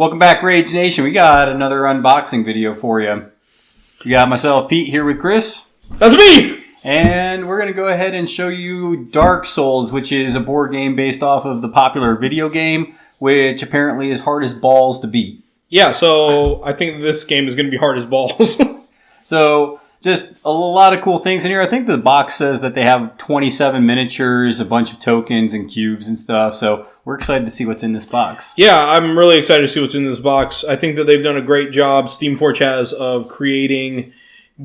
Welcome back, Rage Nation. We got another unboxing video for you. We got myself, Pete, here with Chris. That's me! And we're going to go ahead and show you Dark Souls, which is a board game based off of the popular video game, which apparently is hard as balls to beat. Yeah, so I think this game is going to be hard as balls. So, just a lot of cool things in here. I think the box says that they have 27 miniatures, a bunch of tokens and cubes and stuff. So, we're excited to see what's in this box. Yeah, I'm really excited to see what's in this box. I think that they've done a great job, Steamforged has, of creating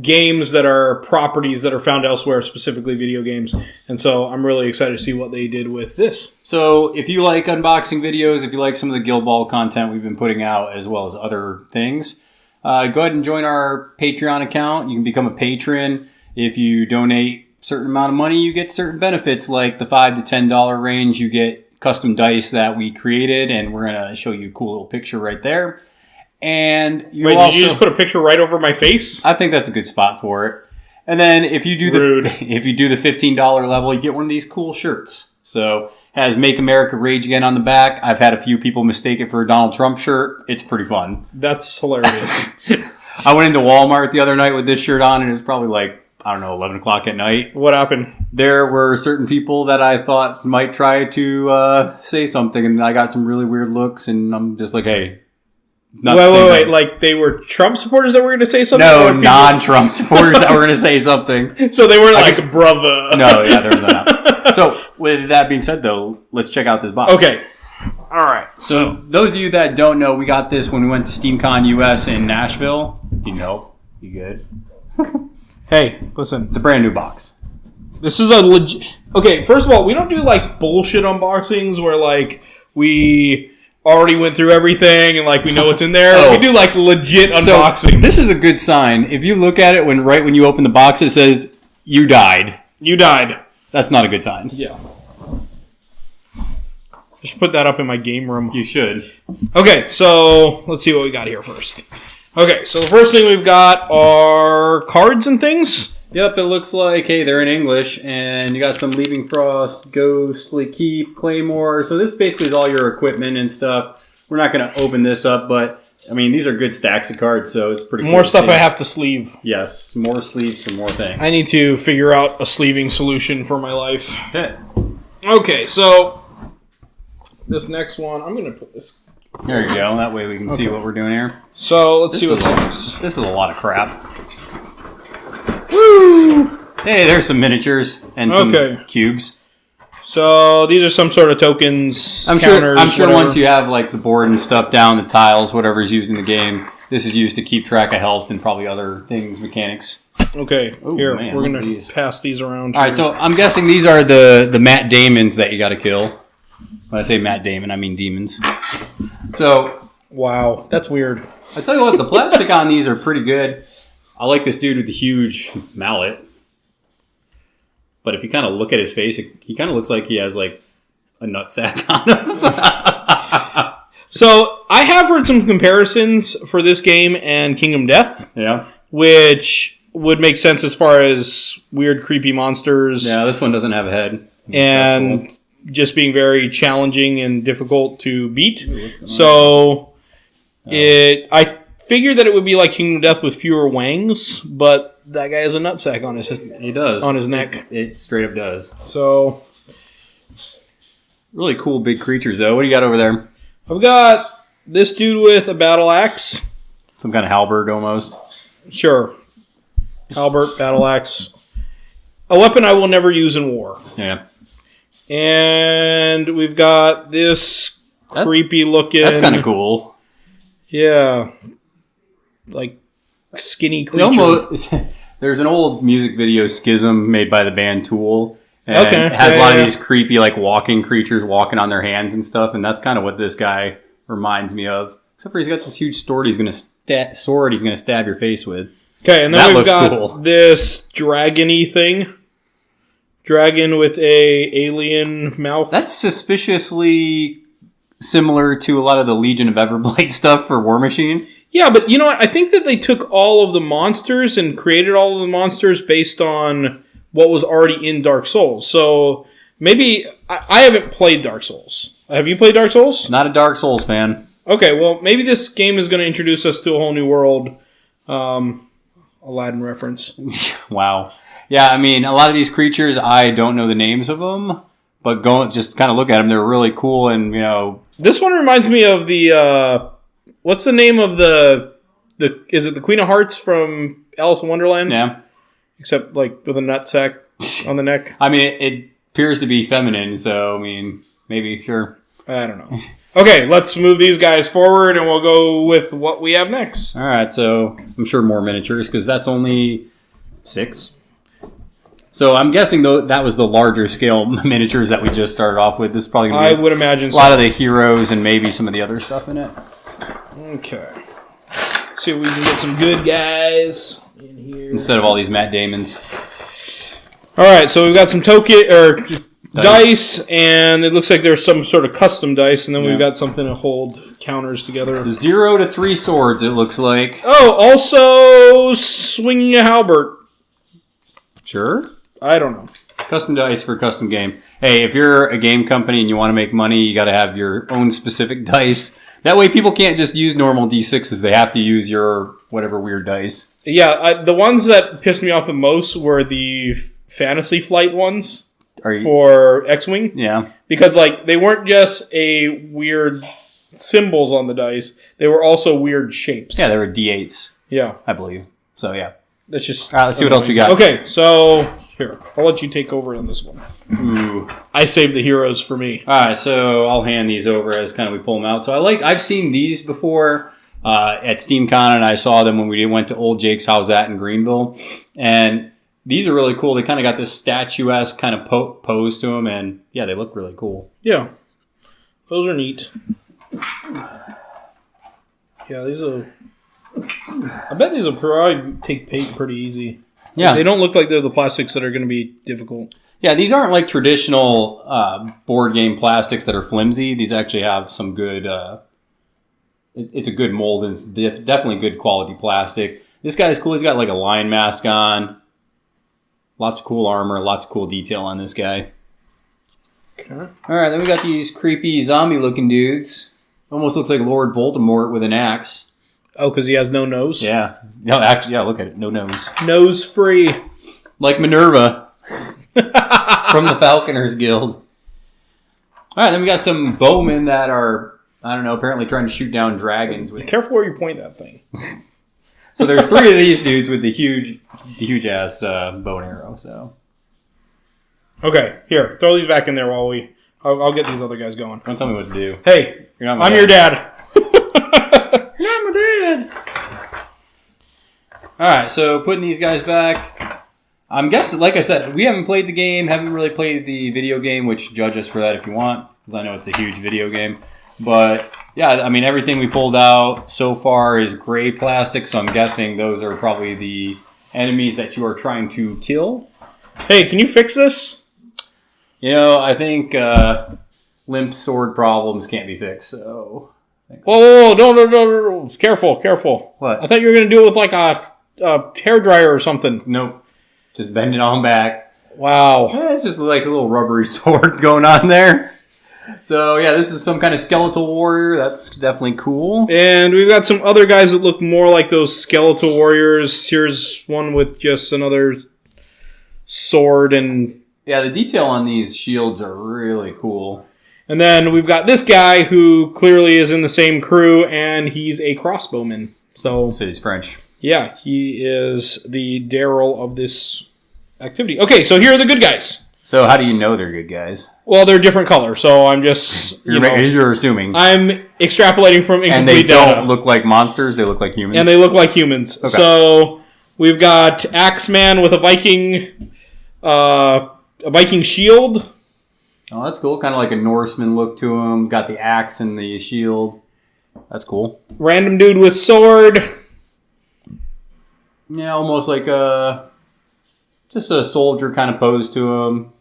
games that are properties that are found elsewhere, specifically video games. And so I'm really excited to see what they did with this. So if you like unboxing videos, if you like some of the Guild Ball content we've been putting out, as well as other things, go ahead and join our Patreon account. You can become a patron. If you donate a certain amount of money, you get certain benefits like the $5 to $10 range. You get custom dice that we created, and we're going to show you a cool little picture right there. And you Wait, also, did you just put a picture right over my face? I think that's a good spot for it. And then if you do the $15 level, you get one of these cool shirts. So it has Make America Rage Again on the back. I've had a few people mistake it for a Donald Trump shirt. It's pretty fun. That's hilarious. I went into Walmart the other night with this shirt on, and it was probably like, I don't know, 11 o'clock at night. What happened? There were certain people that I thought might try to say something, and I got some really weird looks, and I'm just like, hey. Wait. Like they were Trump supporters that were going to say something? No, non-Trump supporters that were going to say something. So they weren't like, brother. No, yeah, there was that. So, with that being said, though, let's check out this box. Okay. All right. So, those of you that don't know, we got this when we went to SteamCon US in Nashville. You know? You good? Hey, listen. It's a brand new box. This is a legit... Okay, first of all, we don't do like bullshit unboxings where like we already went through everything and like we know what's in there. Oh. We do like legit unboxing. So, this is a good sign. If you look at it right when you open the box, it says, you died. You died. That's not a good sign. Yeah. Just put that up in my game room. You should. Okay, so let's see what we got here first. Okay, so the first thing we've got are cards and things. Yep, it looks like, hey, they're in English, and you got some Leaving Frost, Ghostly Keep, Claymore. So this basically is all your equipment and stuff. We're not going to open this up, but, I mean, these are good stacks of cards, so it's pretty cool. More stuff I have to sleeve. Yes, more sleeves for more things. I need to figure out a sleeving solution for my life. Okay. Okay, so this next one, I'm going to put this... There you go. That way we can see what we're doing here. So let's see what's in this. This is a lot of crap. Woo! Hey, there's some miniatures and some cubes. So these are some sort of tokens, I'm counters, sure whatever. once you have like the board and stuff down, the tiles, whatever's used in the game, this is used to keep track of health and probably other things, mechanics. Okay, Ooh, here, man, we're going to pass these around. All right, so I'm guessing these are the Matt Damons that you got to kill. When I say Matt Damon, I mean demons. So, wow, that's weird. I tell you what, the plastic on these are pretty good. I like this dude with the huge mallet. But if you kind of look at his face, he kind of looks like he has like a nutsack on him. So I have heard some comparisons for this game and Kingdom Death. Yeah. Which would make sense as far as weird, creepy monsters. Yeah, this one doesn't have a head. And cool. Just being very challenging and difficult to beat. Ooh, so I figured that it would be like Kingdom Death with fewer wangs, but that guy has a nutsack on his neck. It straight up does. So really cool big creatures though. What do you got over there? I've got this dude with a battle axe. Some kind of halberd almost. Sure. Halberd, battle axe. A weapon I will never use in war. Yeah. And we've got this creepy looking... That's kind of cool. Yeah. Like skinny creature. There's an old music video, Schism, made by the band Tool. And it has a lot of these creepy, like, walking creatures walking on their hands and stuff. And that's kind of what this guy reminds me of. Except for he's got this huge sword he's going to stab your face with. Okay, and then we've got this dragon-y thing. Dragon with a alien mouth. That's suspiciously similar to a lot of the Legion of Everblight stuff for War Machine. Yeah, but you know what? I think that they took all of the monsters and created all of the monsters based on what was already in Dark Souls. So maybe... I haven't played Dark Souls. Have you played Dark Souls? Not a Dark Souls fan. Okay, well, maybe this game is going to introduce us to a whole new world. Aladdin reference. Wow. Yeah, I mean, a lot of these creatures, I don't know the names of them, but just kind of look at them. They're really cool, and, you know... This one reminds me of the... what's the name of the... Is it the Queen of Hearts from Alice in Wonderland? Yeah. Except, like, with a nutsack on the neck. I mean, it appears to be feminine, so, I mean, maybe, sure. I don't know. Okay, let's move these guys forward, and we'll go with what we have next. All right, so I'm sure more miniatures, because that's only 6. So I'm guessing, though, that was the larger scale miniatures that we just started off with. This is probably going to be would imagine a lot of the heroes and maybe some of the other stuff in it. Okay. See if we can get some good guys in here. Instead of all these Matt Damons. All right, so we've got some dice, and it looks like there's some sort of custom dice, and then we've got something to hold counters together. 0 to 3 swords, it looks like. Oh, also swinging a halberd. Sure. I don't know. Custom dice for custom game. Hey, if you're a game company and you want to make money, you got to have your own specific dice. That way people can't just use normal D6s. They have to use your whatever weird dice. Yeah, the ones that pissed me off the most were the Fantasy Flight ones. For X-Wing? Yeah. Because, like, they weren't just a weird symbols on the dice. They were also weird shapes. Yeah, they were D8s. Yeah. I believe. So, yeah. That's just... All right, let's see what else we got. Okay, so... Here. I'll let you take over on this one. Ooh. I saved the heroes for me. All right, so I'll hand these over as kind of we pull them out. So I've seen these before at SteamCon, and I saw them when we went to Old Jake's House at in Greenville. And... these are really cool. They kind of got this statuesque kind of pose to them, and yeah, they look really cool. Yeah. Those are neat. Yeah, these are... I bet these will probably take paint pretty easy. Yeah. They don't look like they're the plastics that are going to be difficult. Yeah, these aren't like traditional board game plastics that are flimsy. These actually have some good... it's a good mold, and it's definitely good quality plastic. This guy's cool. He's got like a lion mask on. Lots of cool armor, lots of cool detail on this guy. Okay. All right, then we got these creepy zombie-looking dudes. Almost looks like Lord Voldemort with an axe. Oh, because he has no nose? Yeah. No, actually, yeah, look at it. No nose. Nose free. Like Minerva from the Falconers Guild. All right, then we got some bowmen that are, I don't know, apparently trying to shoot down dragons. Be careful where you point that thing. So there's 3 of these dudes with the huge ass bow and arrow. So okay, here, throw these back in there while I'll get these other guys going. Don't tell me what to do. Hey, I'm your dad. You're not my dad. All right, so putting these guys back. I'm guessing, like I said, we haven't played the game, haven't really played the video game, which judge us for that if you want, because I know it's a huge video game. But, yeah, I mean, everything we pulled out so far is gray plastic, so I'm guessing those are probably the enemies that you are trying to kill. Hey, can you fix this? You know, I think limp sword problems can't be fixed, so... Whoa, no. Careful. What? I thought you were going to do it with, like, a hairdryer or something. Nope. Just bend it on back. Wow. Yeah, it's just like a little rubbery sword going on there. So, yeah, this is some kind of skeletal warrior. That's definitely cool. And we've got some other guys that look more like those skeletal warriors. Here's one with just another sword and... yeah, the detail on these shields are really cool. And then we've got this guy who clearly is in the same crew, and he's a crossbowman. So he's French. Yeah, he is the Daryl of this activity. Okay, so here are the good guys. So how do you know they're good guys? Well, they're different colors, so I'm just... You're assuming. I'm extrapolating from incomplete data. And they don't look like monsters, they look like humans? And they look like humans. Okay. So we've got Axeman with a Viking shield. Oh, that's cool. Kind of like a Norseman look to him. Got the axe and the shield. That's cool. Random dude with sword. Yeah, almost like just a soldier kind of pose to him.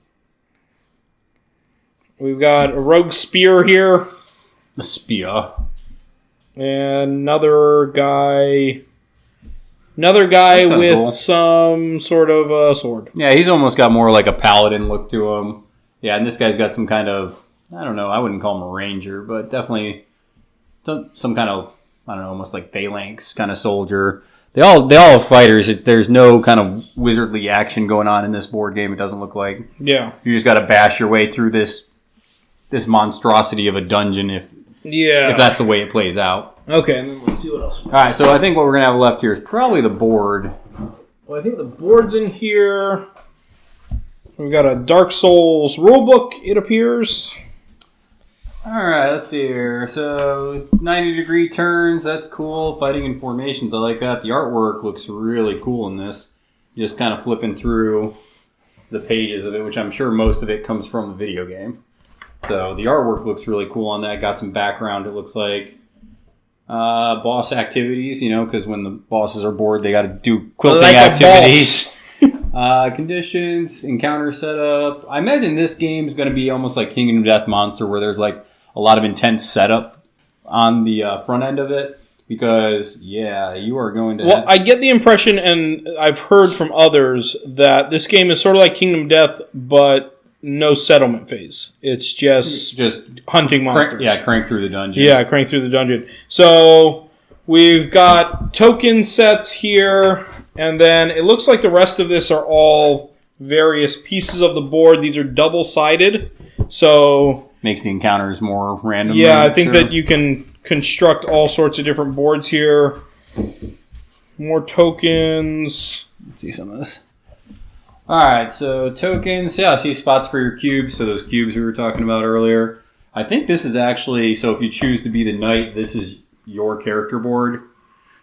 We've got a rogue spear here. A spear. And another guy with cool. Some sort of sword. Yeah, he's almost got more like a paladin look to him. Yeah, and this guy's got some kind of, I don't know, I wouldn't call him a ranger, but definitely some kind of, I don't know, almost like phalanx kind of soldier. They all have fighters. There's no kind of wizardly action going on in this board game. It doesn't look like. Yeah. You just got to bash your way through this monstrosity of a dungeon if that's the way it plays out. Okay, and then let's see what else. All right, so I think what we're gonna have left here is probably the board. Well, I think the board's in here. We've got a Dark Souls rulebook, it appears. All right, let's see here. So 90-degree turns, that's cool. Fighting in formations, I like that. The artwork looks really cool in this. Just kind of flipping through the pages of it, which I'm sure most of it comes from the video game. So the artwork looks really cool on that. Got some background, it looks like. Boss activities, because when the bosses are bored, they got to do quilting activities. Conditions, encounter setup. I imagine this game's going to be almost like Kingdom Death Monster, where there's like a lot of intense setup on the front end of it. Because, you are going to... Well, I get the impression, and I've heard from others, that this game is sort of like Kingdom Death, but no settlement phase. It's just hunting monsters. Crank through the dungeon. Yeah, crank through the dungeon. So we've got token sets here, and then it looks like the rest of this are all various pieces of the board. These are double-sided, so... Makes the encounters more random. Yeah, I think that you can construct all sorts of different boards here. More tokens. Let's see some of this. Alright, so tokens. Yeah, I see spots for your cubes. So those cubes we were talking about earlier. I think this is actually, so if you choose to be the knight, this is your character board.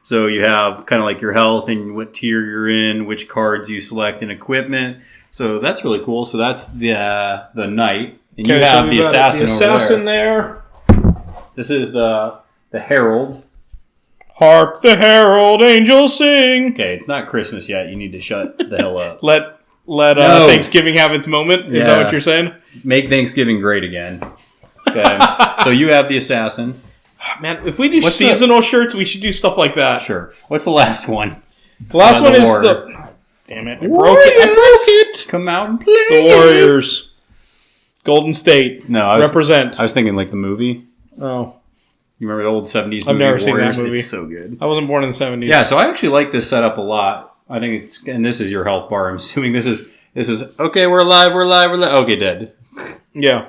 So you have kind of like your health and what tier you're in, which cards you select, and equipment. So that's really cool. So that's the knight. And you have the assassin over there. The assassin there. This is the herald. Hark the herald angels sing. Okay, it's not Christmas yet. You need to shut the hell up. Let Thanksgiving have its moment. Is that what you're saying? Make Thanksgiving great again. Okay. So you have the assassin. Man, if we do seasonal shirts, we should do stuff like that. Sure. What's the last one? The last one is the... Damn it. I broke it. Come out and play. The Warriors. Golden State. No, represent. I was thinking like the movie. Oh. You remember the old 70s movie? I've never seen Warriors? that movie. It's so good. I wasn't born in the 70s. Yeah, so I actually like this setup a lot. I think it's... And this is your health bar. I'm assuming this is... Okay, we're alive. Okay, dead. Yeah.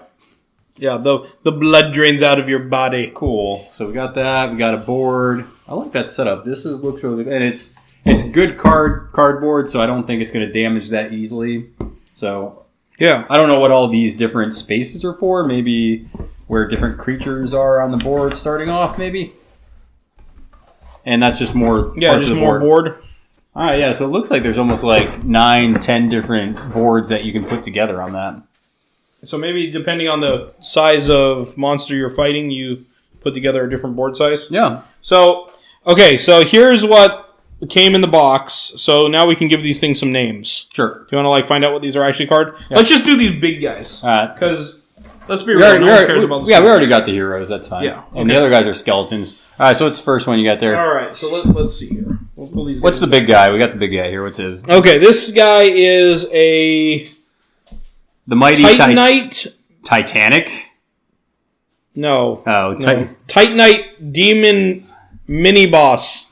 Yeah, the blood drains out of your body. Cool. So we got that. We got a board. I like that setup. Looks really good. And it's good cardboard, so I don't think it's going to damage that easily. So... Yeah. I don't know what all these different spaces are for. Maybe where different creatures are on the board starting off, maybe. And that's just more parts just of the more board. All right, yeah. So it looks like there's almost like 9-10 different boards that you can put together on that. So maybe depending on the size of monster you're fighting, you put together a different board size? Yeah. So, okay, so here's what came in the box. So now we can give these things some names. Sure. Do you want to find out what these are actually called? Yeah. Let's just do these big guys. Because let's be real, no one cares about the we already got the heroes. That's fine. Yeah. Okay. And the other guys are skeletons. All right, so what's the first one you got there? All right, so let's see here. We'll pull these what's the big guy? We got the big guy here. What's his? Okay, this guy is the mighty Titanite. Titanic? No. Oh, Titanite Demon Mini Boss.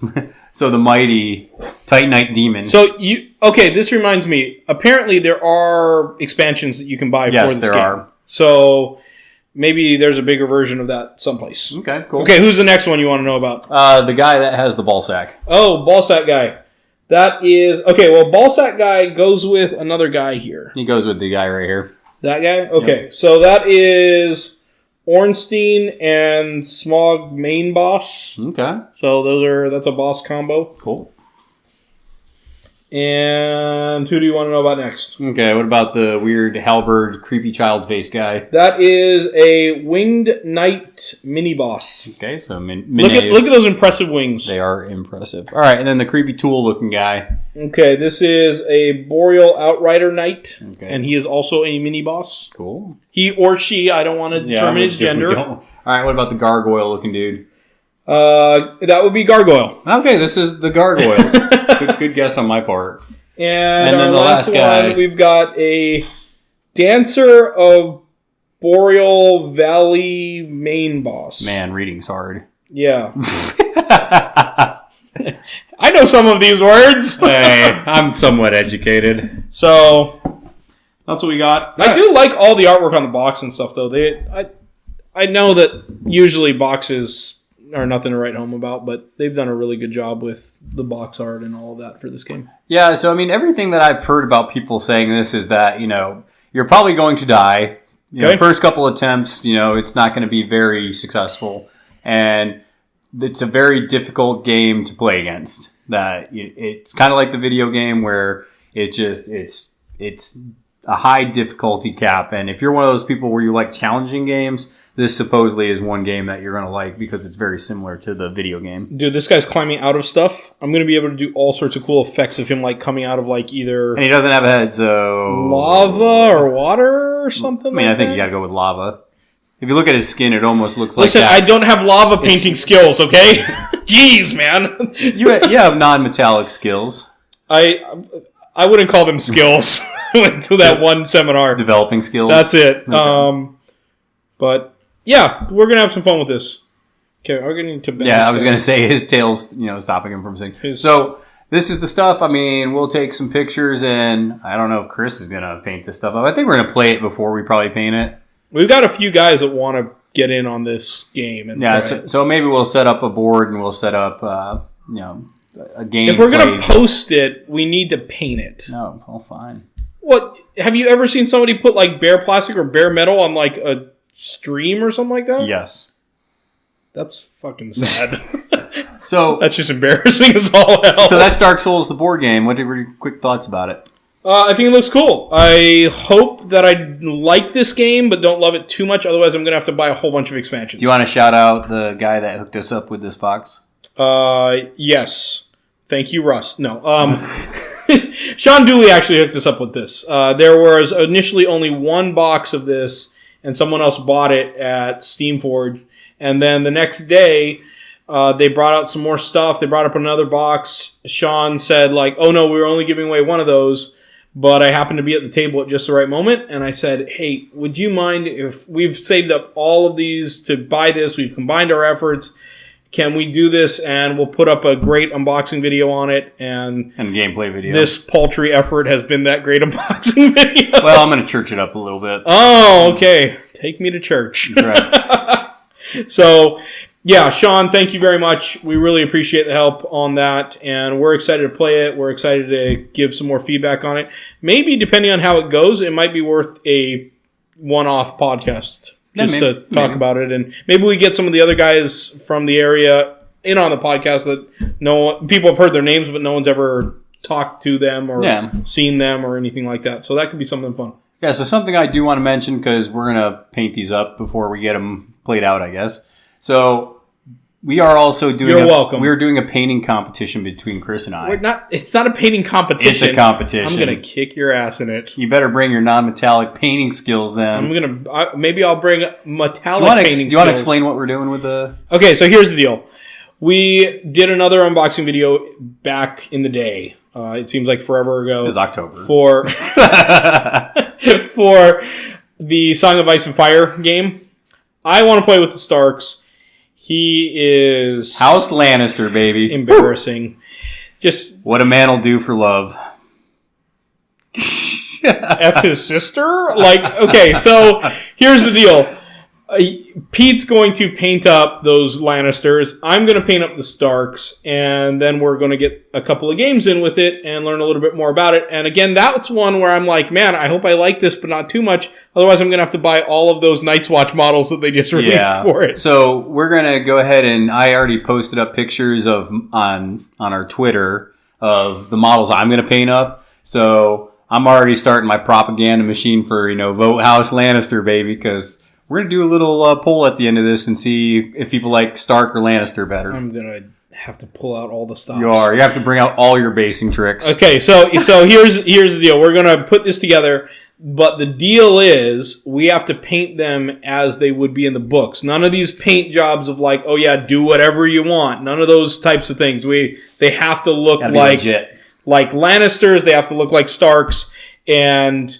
So the mighty Titanite Demon. So this reminds me. Apparently there are expansions that you can buy for this game. Yes, there are. So maybe there's a bigger version of that someplace. Okay, cool. Okay, who's the next one you want to know about? The guy that has the ball sack. Oh, ball sack guy. That is... Okay, well, ball sack guy goes with another guy here. He goes with the guy right here. That guy? Okay, yep. So that is... Ornstein and Smog main boss. Okay. So that's a boss combo. Cool. And who do you want to know about next? Okay, what about the weird halberd, creepy child face guy? That is a winged knight mini boss. Okay, so look at those impressive wings. They are impressive. All right, and then the creepy tool looking guy. Okay, this is a boreal outrider knight, and he is also a mini boss. Cool. He or she, I don't want to determine his gender. All right, what about the gargoyle looking dude? That would be Gargoyle. Okay, this is the Gargoyle. good guess on my part. And then the last guy, we've got a Dancer of Boreal Valley main boss. Man, reading's hard. Yeah. I know some of these words. Hey, I'm somewhat educated. So that's what we got. I do like all the artwork on the box and stuff, though. I know that usually boxes are nothing to write home about, but they've done a really good job with the box art and all of that for this game. Yeah, so I mean, everything that I've heard about people saying this is that, you're probably going to die. First couple attempts, it's not going to be very successful. And it's a very difficult game to play against. That it's kind of like the video game where it's a high difficulty cap. And if you're one of those people where you like challenging games, this supposedly is one game that you're going to like because it's very similar to the video game. Dude, this guy's climbing out of stuff. I'm going to be able to do all sorts of cool effects of him coming out of either... And he doesn't have a head, so... Lava or water or something I think you got to go with lava. If you look at his skin, it almost looks like Listen, I don't have lava painting skills, okay? Jeez, man. You have non-metallic skills. I wouldn't call them skills. I went to that one seminar. Developing skills. That's it. Okay. But, yeah, we're going to have some fun with this. Okay, we're going to need to bend I was going to say his tail's, stopping him from singing. So, this is the stuff. I mean, we'll take some pictures, and I don't know if Chris is going to paint this stuff up. I think we're going to play it before we probably paint it. We've got a few guys that want to get in on this game. And so maybe we'll set up a board and we'll set up, a game. If we're going to post it, we need to paint it. No, well, fine. What? Have you ever seen somebody put bare plastic or bare metal on a stream or something like that? Yes. That's fucking sad. So that's just embarrassing as all hell. So that's Dark Souls, the board game. What are your quick thoughts about it? I think it looks cool. I hope that I like this game, but don't love it too much. Otherwise, I'm going to have to buy a whole bunch of expansions. Do you want to shout out the guy that hooked us up with this box? Yes. Thank you, Russ. No. Sean Dooley actually hooked us up with this. There was initially only one box of this, and someone else bought it at Steamforged. And then the next day, they brought out some more stuff. They brought up another box. Sean said, oh no, we were only giving away one of those. But I happened to be at the table at just the right moment, and I said, hey, would you mind if we've saved up all of these to buy this? We've combined our efforts. Can we do this? And we'll put up a great unboxing video on it. And gameplay video. This paltry effort has been that great unboxing video. Well, I'm going to church it up a little bit. Oh, okay. Take me to church. That's right. So... yeah, Sean, thank you very much. We really appreciate the help on that, and we're excited to play it. We're excited to give some more feedback on it. Maybe, depending on how it goes, it might be worth a one-off podcast just to talk about it. And maybe we get some of the other guys from the area in on the podcast that people have heard their names, but no one's ever talked to them or seen them or anything like that. So that could be something fun. Yeah, so something I do want to mention, because we're going to paint these up before we get them played out, I guess. So we are also doing. You're welcome. We are doing a painting competition between Chris and I. It's not a painting competition. It's a competition. I'm gonna kick your ass in it. You better bring your non-metallic painting skills then. Maybe I'll bring metallic painting skills. Do you want to explain what we're doing with the? Okay, so here's the deal. We did another unboxing video back in the day. It seems like forever ago. It was October. For the Song of Ice and Fire game. I want to play with the Starks. He is... House Lannister, baby. Embarrassing. Just... what a man will do for love. F his sister? Okay, so here's the deal. Pete's going to paint up those Lannisters. I'm going to paint up the Starks. And then we're going to get a couple of games in with it and learn a little bit more about it. And again, that's one where I'm like, man, I hope I like this, but not too much. Otherwise, I'm going to have to buy all of those Night's Watch models that they just released for it. So we're going to go ahead and I already posted up pictures on our Twitter of the models I'm going to paint up. So I'm already starting my propaganda machine for, vote House Lannister, baby, because... we're going to do a little poll at the end of this and see if people like Stark or Lannister better. I'm going to have to pull out all the stops. You are. You have to bring out all your basing tricks. Okay, so here's the deal. We're going to put this together, but the deal is we have to paint them as they would be in the books. None of these paint jobs of do whatever you want. None of those types of things. They have to look like Lannisters. They have to look like Starks, and...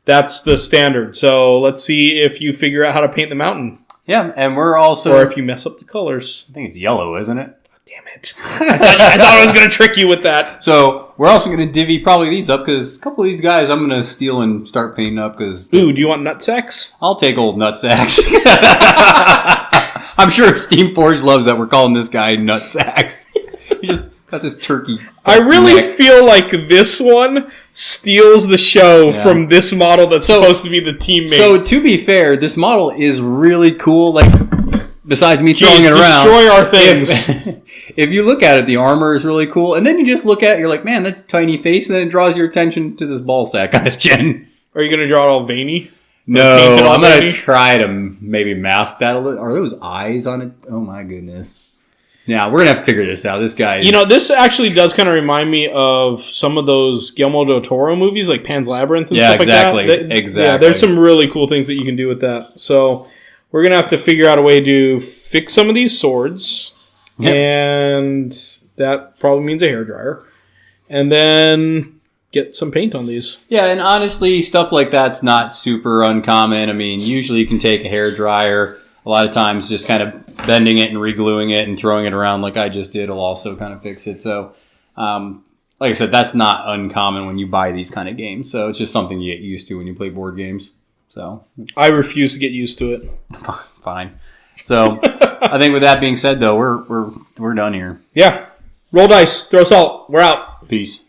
that's the standard. So let's see if you figure out how to paint the mountain. Yeah, and we're also... Or if you mess up the colors. I think it's yellow, isn't it? Damn it. I thought I was going to trick you with that. So we're also going to divvy probably these up because a couple of these guys I'm going to steal and start painting up because... Ooh, do you want nutsacks? I'll take old nutsacks. I'm sure Steamforged loves that we're calling this guy nutsacks. He just got this turkey. I really feel like this one steals the show from this model that's supposed to be the teammate. So to be fair, this model is really cool. Like, besides me throwing it around, destroy our things. If you look at it, the armor is really cool, and then you just look at it, you're like, man, that's a tiny face, and then it draws your attention to this ball sack on his chin. Are you going to draw it all veiny? No, I'm going to try to maybe mask that a little. Are those eyes on it? Oh my goodness. Yeah, we're going to have to figure this out. This guy... You know, this actually does kind of remind me of some of those Guillermo del Toro movies, like Pan's Labyrinth and stuff exactly. like that. Exactly. Yeah, there's some really cool things that you can do with that. So we're going to have to figure out a way to fix some of these swords. Yep. And that probably means a hairdryer. And then get some paint on these. Yeah, and honestly, stuff like that's not super uncommon. I mean, usually you can take a hairdryer. A lot of times just kind of bending it and re-gluing it and throwing it around like I just did will also kind of fix it. So, like I said, that's not uncommon when you buy these kind of games. So it's just something you get used to when you play board games. So I refuse to get used to it. Fine. So I think with that being said, though, we're done here. Yeah. Roll dice. Throw salt. We're out. Peace.